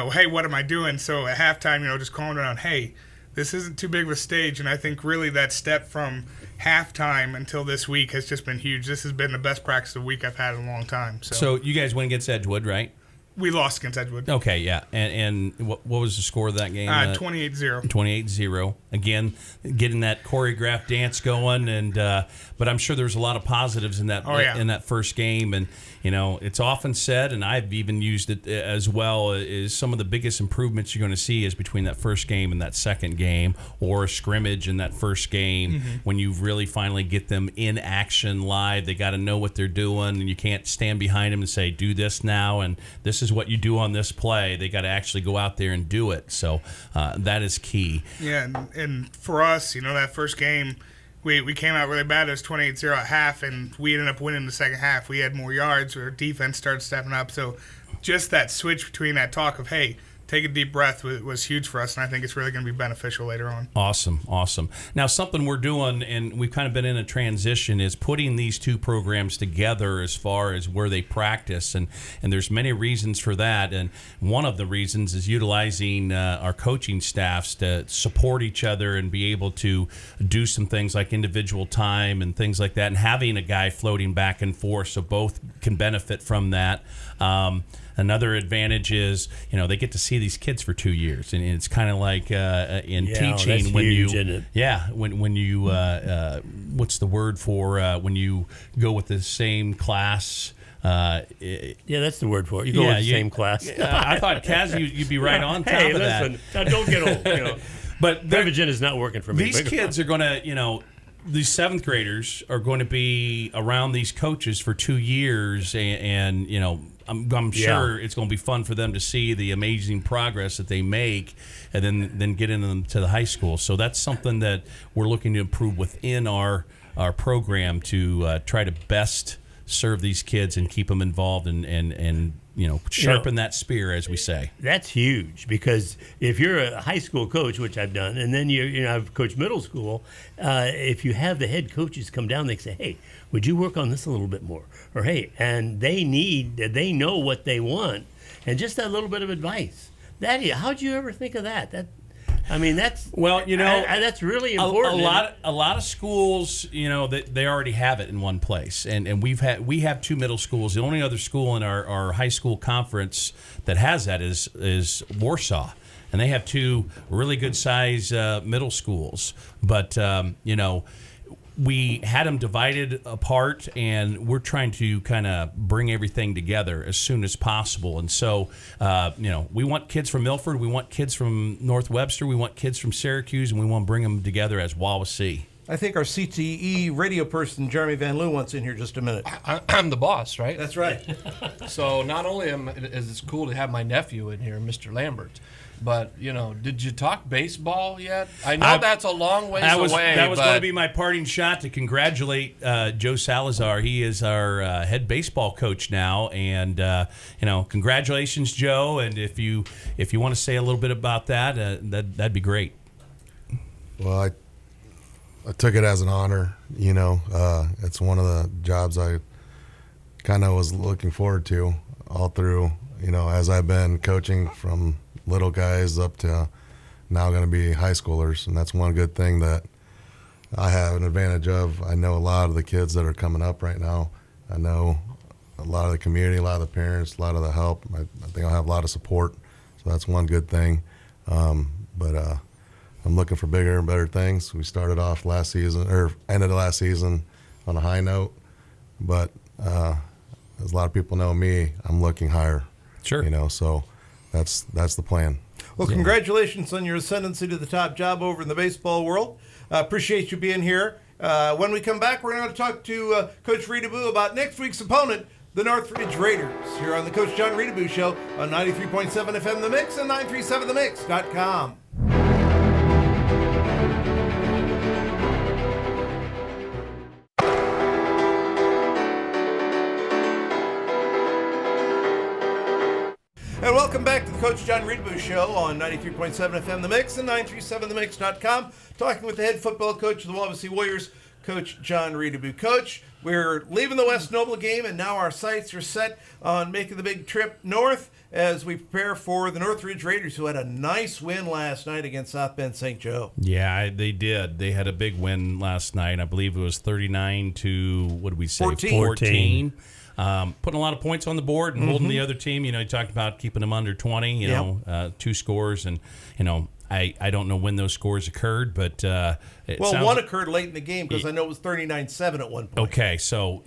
hey, what am I doing? So at halftime, just calling around, hey, this isn't too big of a stage. And I think really that step from halftime until this week has just been huge. This has been the best practice of the week I've had in a long time. So you guys went against Edgewood, right? We lost against Edgewood. Okay, yeah. And what was the score of that game? 28-0. 28-0. Again, getting that choreographed dance going, and but I'm sure there's a lot of positives in that in that first game. And it's often said, and I've even used it as well, is some of the biggest improvements you're going to see is between that first game and that second game, or a scrimmage in that first game when you really finally get them in action live. They got to know what they're doing, and you can't stand behind them and say, "Do this now," and this is what you do on this play. They got to actually go out there and do it. So that is key. Yeah, and for us, that first game, we came out really bad. It was 28-0 at half, and we ended up winning the second half. We had more yards. Our defense started stepping up. So just that switch between that talk of, hey, take a deep breath was huge for us, and I think it's really going to be beneficial later on. Awesome. Now, something we're doing, and we've kind of been in a transition, is putting these two programs together as far as where they practice, and there's many reasons for that, and one of the reasons is utilizing our coaching staffs to support each other and be able to do some things like individual time and things like that, and having a guy floating back and forth so both can benefit from that. Another advantage is, they get to see these kids for 2 years, and it's kind of like in teaching that's when huge, you, isn't it? when you, what's the word for when you go with the same class? Yeah, that's the word for it. You go with the same class. I thought, Kaz, you'd be right on top of that. Now don't get old. But Prevagen is not working for me. These kids are going to, these seventh graders are going to be around these coaches for 2 years, and I'm sure it's going to be fun for them to see the amazing progress that they make, and then get into the high school. So that's something that we're looking to improve within our program to try to best serve these kids and keep them involved and sharpen that spear, as we say. That's huge, because if you're a high school coach, which I've done, and then I've coached middle school, if you have the head coaches come down, they say, hey, would you work on this a little bit more? Or, hey, and they know what they want, and just that little bit of advice. How'd you ever think of that? That's that's really important. A lot of schools, they already have it in one place, and we have two middle schools. The only other school in our high school conference that has that is Warsaw, and they have two really good size middle schools. But we had them divided apart, and we're trying to kind of bring everything together as soon as possible. And so, we want kids from Milford, we want kids from North Webster, we want kids from Syracuse, and we want to bring them together as Wawasee. I think our CTE radio person, Jeremy Van Loo, wants in here just a minute. I'm the boss, right? That's right. So not only is it cool to have my nephew in here, Mr. Lambert, but, did you talk baseball yet? I know that's a long ways away. That was going to be my parting shot to congratulate Joe Salazar. He is our head baseball coach now, and congratulations, Joe. And if you want to say a little bit about that, that'd be great. Well, I took it as an honor. It's one of the jobs I kind of was looking forward to all through. As I've been coaching from little guys up to now going to be high schoolers, and that's one good thing that I have an advantage of. I know a lot of the kids that are coming up right now. I know a lot of the community, a lot of the parents, a lot of the help. I think I'll have a lot of support, so that's one good thing. But I'm looking for bigger and better things. We started off last season, or ended last season, on a high note, but as a lot of people know me, I'm looking higher. Sure. So that's the plan. Well, congratulations on your ascendancy to the top job over in the baseball world. Appreciate you being here. When we come back, we're going to talk to Coach Reutebuch about next week's opponent, the Northridge Raiders, here on the Coach Jon Reutebuch Show on 93.7 FM The Mix and 937themix.com. And welcome back to the Coach Jon Reutebuch Show on 93.7 FM The Mix and 937themix.com. Talking with the head football coach of the Wawasee Warriors, Coach Jon Reutebuch. Coach, we're leaving the West Noble game, and now our sights are set on making the big trip north as we prepare for the Northridge Raiders, who had a nice win last night against South Bend St. Joe. Yeah, they did. They had a big win last night. I believe it was 39 to, what did we say? 14. putting a lot of points on the board and holding the other team. You talked about keeping them under 20. 2 scores, and I don't know when those scores occurred, but one occurred late in the game because I know it was 39-7 at one point. Okay, so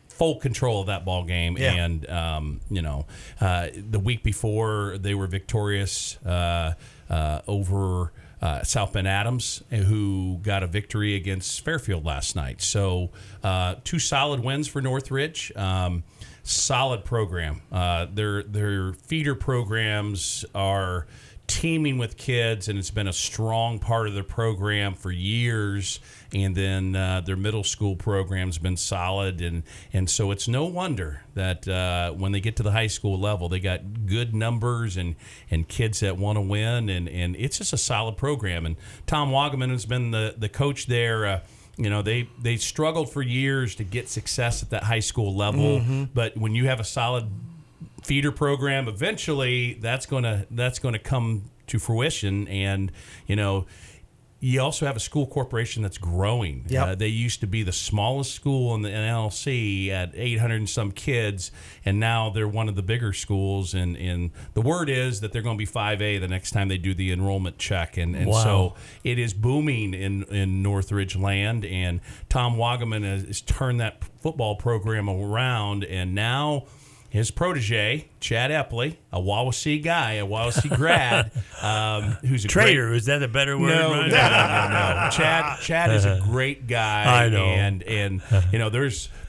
full control of that ball game, and the week before they were victorious over South Bend Adams, who got a victory against Fairfield last night. So 2 solid wins for Northridge. Solid program. Their feeder programs are teaming with kids, and it's been a strong part of their program for years. And then their middle school program's been solid, and so it's no wonder that when they get to the high school level, they got good numbers and kids that want to win, and it's just a solid program. And Tom Wagaman has been the coach there. They struggled for years to get success at that high school level, but when you have a solid feeder program, eventually that's going to come to fruition. And you also have a school corporation that's growing. Yep. They used to be the smallest school in the NLC at 800 and some kids, and now they're one of the bigger schools. And the word is that they're going to be 5A the next time they do the enrollment check. And wow. So it is booming in Northridge land. And Tom Wagaman has turned that football program around, and now his protege, Chad Epley, a Wawasee guy, a Wawasee grad, who's a traitor. Great, is that a better word? No. Chad is a great guy. I know. And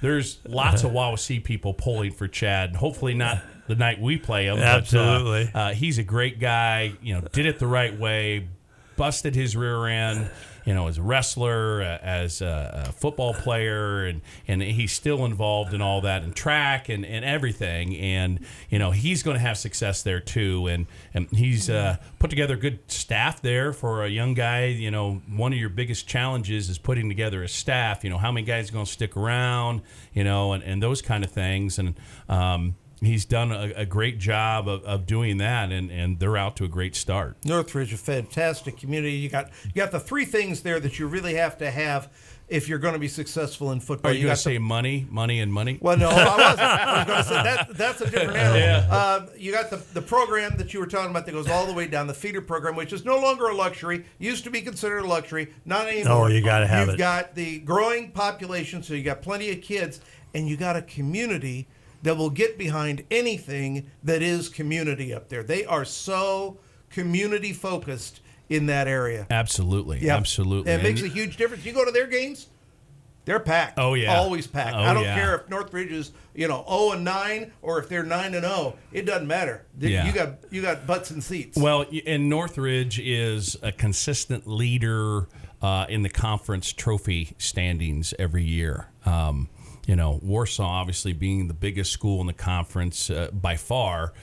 there's lots of Wawasee people pulling for Chad. Hopefully not the night we play him. Absolutely. But, he's a great guy. Did it the right way, busted his rear end. As a wrestler, as a football player, and he's still involved in all that, and track and everything. And, he's going to have success there too. And he's put together a good staff there for a young guy. One of your biggest challenges is putting together a staff. How many guys are going to stick around, and those kind of things. And, he's done a great job of doing that, and they're out to a great start. Northridge, a fantastic community. You got the 3 things there that you really have to have if you're going to be successful in football. Are you going to say money, and money? Well, no, I wasn't. I was going to say that's a different animal. Yeah. You got the program that you were talking about that goes all the way down, the feeder program, which is no longer a luxury. Used to be considered a luxury, not anymore. Oh, you got to have it. You've got the growing population, so you got plenty of kids, and you got a community that will get behind anything that is community up there. They are so community focused in that area. Absolutely. Yep. Absolutely. And it makes a huge difference. You go to their games, they're packed. Oh, yeah. Always packed. Oh, I don't yeah. care if Northridge is, 0-9 or if they're 9-0. It doesn't matter. Yeah. You got butts and seats. Well, and Northridge is a consistent leader in the conference trophy standings every year. Warsaw obviously being the biggest school in the conference by far.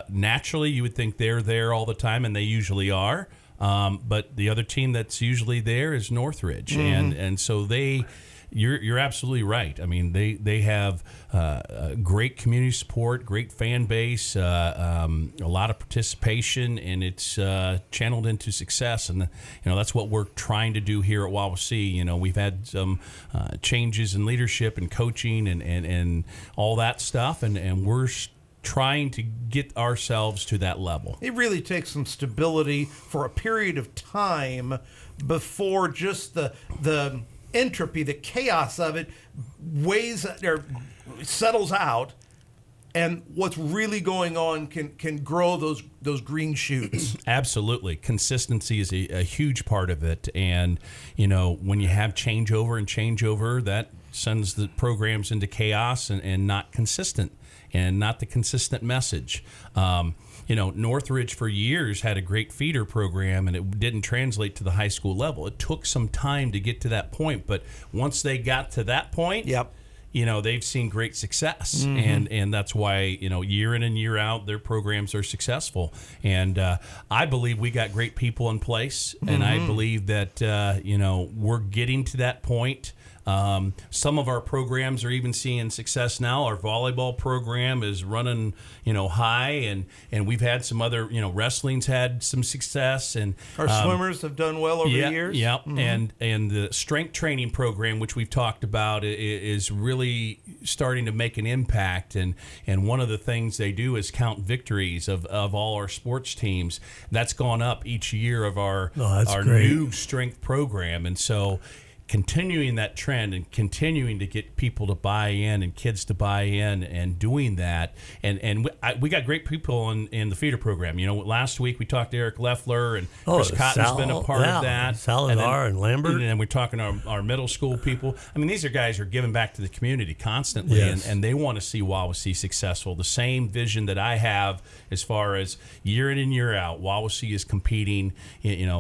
Naturally, you would think they're there all the time, and they usually are. But the other team that's usually there is Northridge, and so you're absolutely right. I mean, they have great community support, great fan base, a lot of participation, and it's channeled into success. And that's what we're trying to do here at Wawasee. We've had some changes in leadership and coaching and all that stuff, and we're trying to get ourselves to that level. It really takes some stability for a period of time before just the entropy, the chaos of it settles out, and what's really going on can grow those green shoots. Absolutely. Consistency is a huge part of it. And, when you have changeover, that sends the programs into chaos and not consistent, and not the consistent message. Northridge for years had a great feeder program, and it didn't translate to the high school level. It took some time to get to that point, but once they got to that point, they've seen great success, and that's why year in and year out their programs are successful. And I believe we got great people in place, and I believe that we're getting to that point. Some of our programs are even seeing success now. Our volleyball program is running, high, and we've had some other, wrestling's had some success, and our swimmers have done well over the years. Yeah, and the strength training program, which we've talked about, is really starting to make an impact. And one of the things they do is count victories of all our sports teams. That's gone up each year of our new strength program, and so continuing that trend and continuing to get people to buy in and kids to buy in and doing that. And we got great people in the feeder program. Last week we talked to Eric Leffler, and Chris Cotton's been a part of that. Salazar and Lambert. And we're talking to our middle school people. I mean, these are guys who are giving back to the community constantly, and they want to see Wawasee successful. The same vision that I have as far as year in and year out, Wawasee is competing,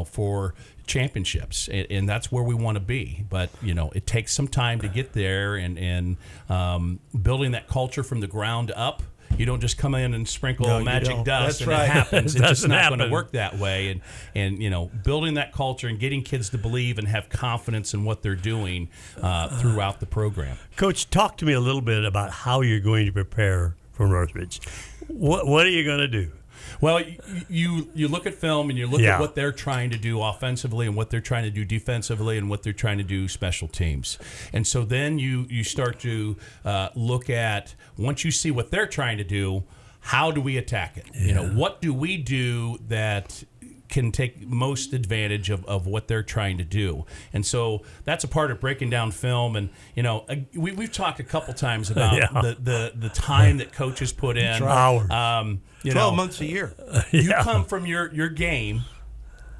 for championships, and that's where we want to be. But it takes some time to get there, and building that culture from the ground up. You don't just come in and sprinkle magic dust and it happens. It's just not going to work that way. And building that culture and getting kids to believe and have confidence in what they're doing throughout the program. Coach, talk to me a little bit about how you're going to prepare for Northridge. What are you going to do? Well, you look at film and you look at what they're trying to do offensively and what they're trying to do defensively and what they're trying to do special teams. And so then you start to look at, once you see what they're trying to do, how do we attack it? Yeah. What do we do that can take most advantage of what they're trying to do? And so that's a part of breaking down film. And we've talked a couple times about the time that coaches put in. Hours. 12 months a year. You come from your game,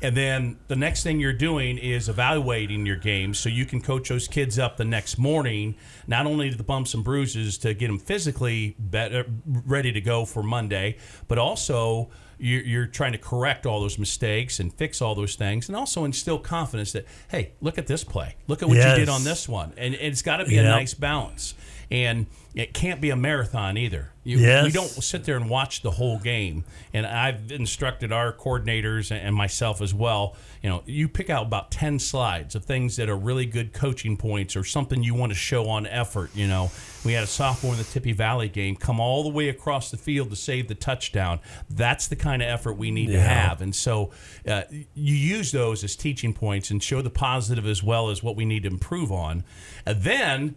and then the next thing you're doing is evaluating your game so you can coach those kids up the next morning, not only to the bumps and bruises to get them physically better, ready to go for Monday, but also you're trying to correct all those mistakes and fix all those things, and also instill confidence that, hey, look at this play. Look at what you did on this one. And it's got to be a nice balance. And it can't be a marathon either. We don't sit there and watch the whole game. And I've instructed our coordinators and myself as well. You pick out about 10 slides of things that are really good coaching points or something you want to show on effort. We had a sophomore in the Tippy Valley game come all the way across the field to save the touchdown. That's the kind of effort we need to have. And so you use those as teaching points and show the positive as well as what we need to improve on. And then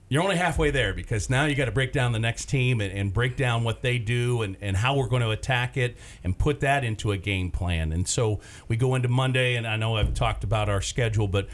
you're only halfway there, because now you got to break down the next team and break down what they do and how we're going to attack it and put that into a game plan. And so we go into Monday, and I know I've talked about our schedule, but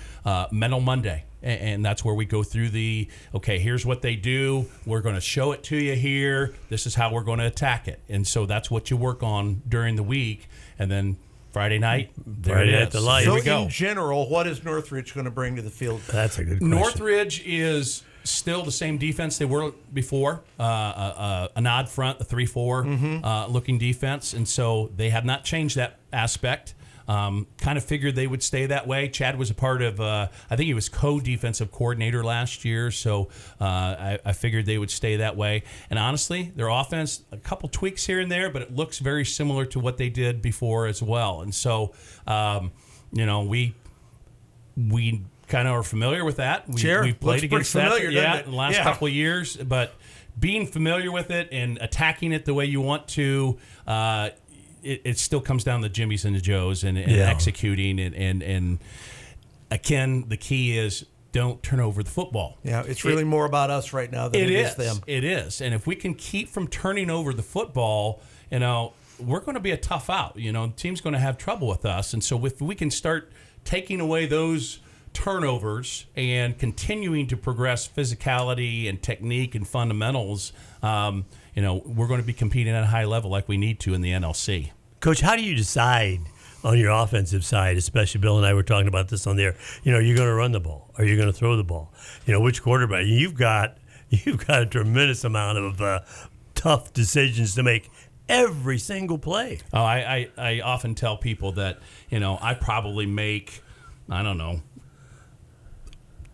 Mental Monday. And that's where we go through here's what they do. We're going to show it to you here. This is how we're going to attack it. And so that's what you work on during the week. And then Friday night, there it is. The light. So Here we go. in general, what is Northridge going to bring to the field? That's a good question. Northridge is still the same defense they were before, an odd front, a 3-4 looking defense, and so they have not changed that aspect. Kind of figured they would stay that way. Chad was a part of, I think he was co-defensive coordinator last year, so I figured they would stay that way. And honestly, their offense, a couple tweaks here and there, but it looks very similar to what they did before as well. And so, we kind of are familiar with that. We've played against that in the last couple of years, but being familiar with it and attacking it the way you want to, it still comes down to Jimmy's and the Joes and executing. And again, the key is don't turn over the football. Yeah, it's really more about us right now than it is them. It is. And if we can keep from turning over the football, we're going to be a tough out. The team's going to have trouble with us. And so if we can start taking away those turnovers and continuing to progress physicality and technique and fundamentals, we're going to be competing at a high level like we need to in the NLC. Coach, how do you decide on your offensive side, especially Bill and I were talking about this on the air, you're going to run the ball or you're going to throw the ball? Which quarterback? You've got a tremendous amount of tough decisions to make every single play. Oh, I often tell people that, I probably make, I don't know,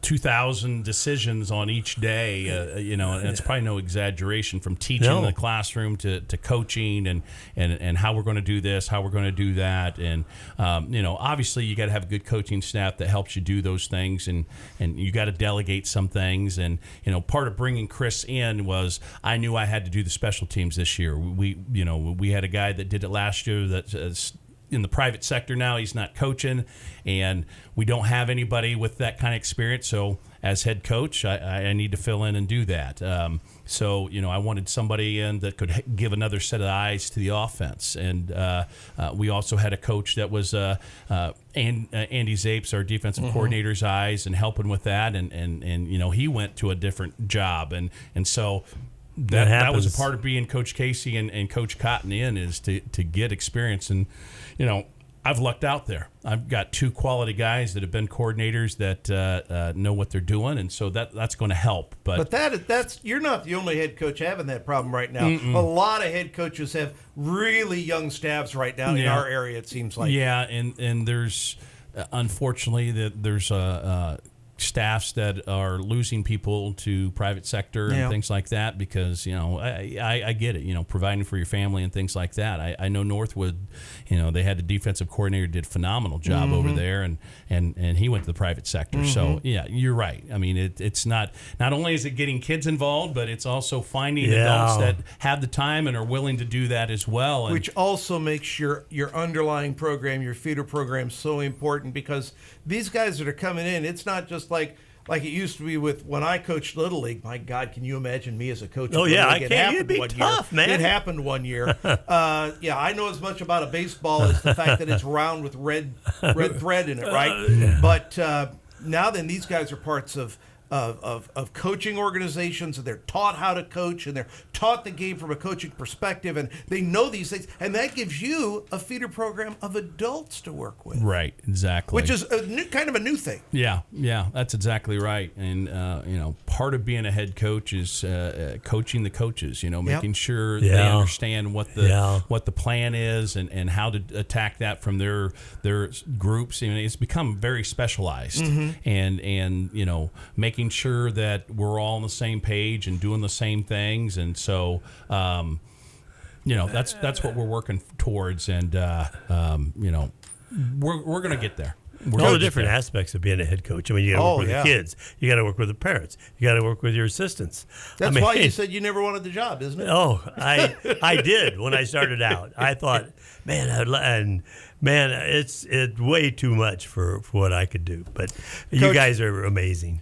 2,000 decisions on each day, and it's probably no exaggeration, from teaching in the classroom to coaching and how we're going to do this, how we're going to do that. And, obviously you got to have a good coaching staff that helps you do those things, and you got to delegate some things. And, part of bringing Chris in was I knew I had to do the special teams this year. We had a guy that did it last year that's in the private sector now. He's not coaching, and we don't have anybody with that kind of experience. So as head coach, I need to fill in and do that. So I wanted somebody in that could give another set of eyes to the offense. And we also had a coach that was Andy Zapes, our defensive coordinator's eyes, and helping with that. And he went to a different job, and so that was a part of being Coach Casey and Coach Cotton in, is to get experience. And I've lucked out there. I've got two quality guys that have been coordinators that know what they're doing, and so that's going to help. But that's you're not the only head coach having that problem right now. A lot of head coaches have really young staffs right now in our area, it seems like. Yeah, and there's unfortunately there's staffs that are losing people to private sector and things like that, because I get it, providing for your family and things like that. I know Northwood, they had a defensive coordinator, did a phenomenal job over there, and he went to the private sector. So you're right. I mean, it's not only is it getting kids involved, but it's also finding adults that have the time and are willing to do that as well, which also makes your underlying program, your feeder program, so important, because these guys that are coming in, it's not just like it used to be with when I coached Little League. My God, can you imagine me as a coach? Oh yeah, I can. It'd be tough, man. It happened one year. I know as much about a baseball as the fact that it's round with red thread in it, right? But now then, these guys are parts of coaching organizations, and they're taught how to coach, and they're taught the game from a coaching perspective, and they know these things, and that gives you a feeder program of adults to work with. Right, exactly. Which is kind of a new thing. Yeah, that's exactly right. And part of being a head coach is coaching the coaches. Making sure they understand what the plan is and how to attack that from their groups. It's become very specialized, and making sure that we're all on the same page and doing the same things. And so that's what we're working towards, and we're going to get there. All the different aspects of being a head coach. I mean, you got to work with the kids, you got to work with the parents, you got to work with your assistants. That's why you said you never wanted the job, isn't it? Oh, I did when I started out. I thought, man, it's way too much for what I could do. But Coach, you guys are amazing.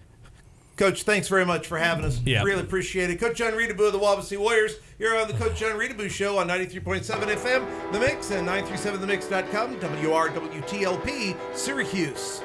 Coach, thanks very much for having us. Yeah. Really appreciate it. Coach Jon Reutebuch of the Wabasee Warriors here on the Coach Jon Reutebuch Show on 93.7 FM, The Mix, and 937themix.com, WRWTLP, Syracuse.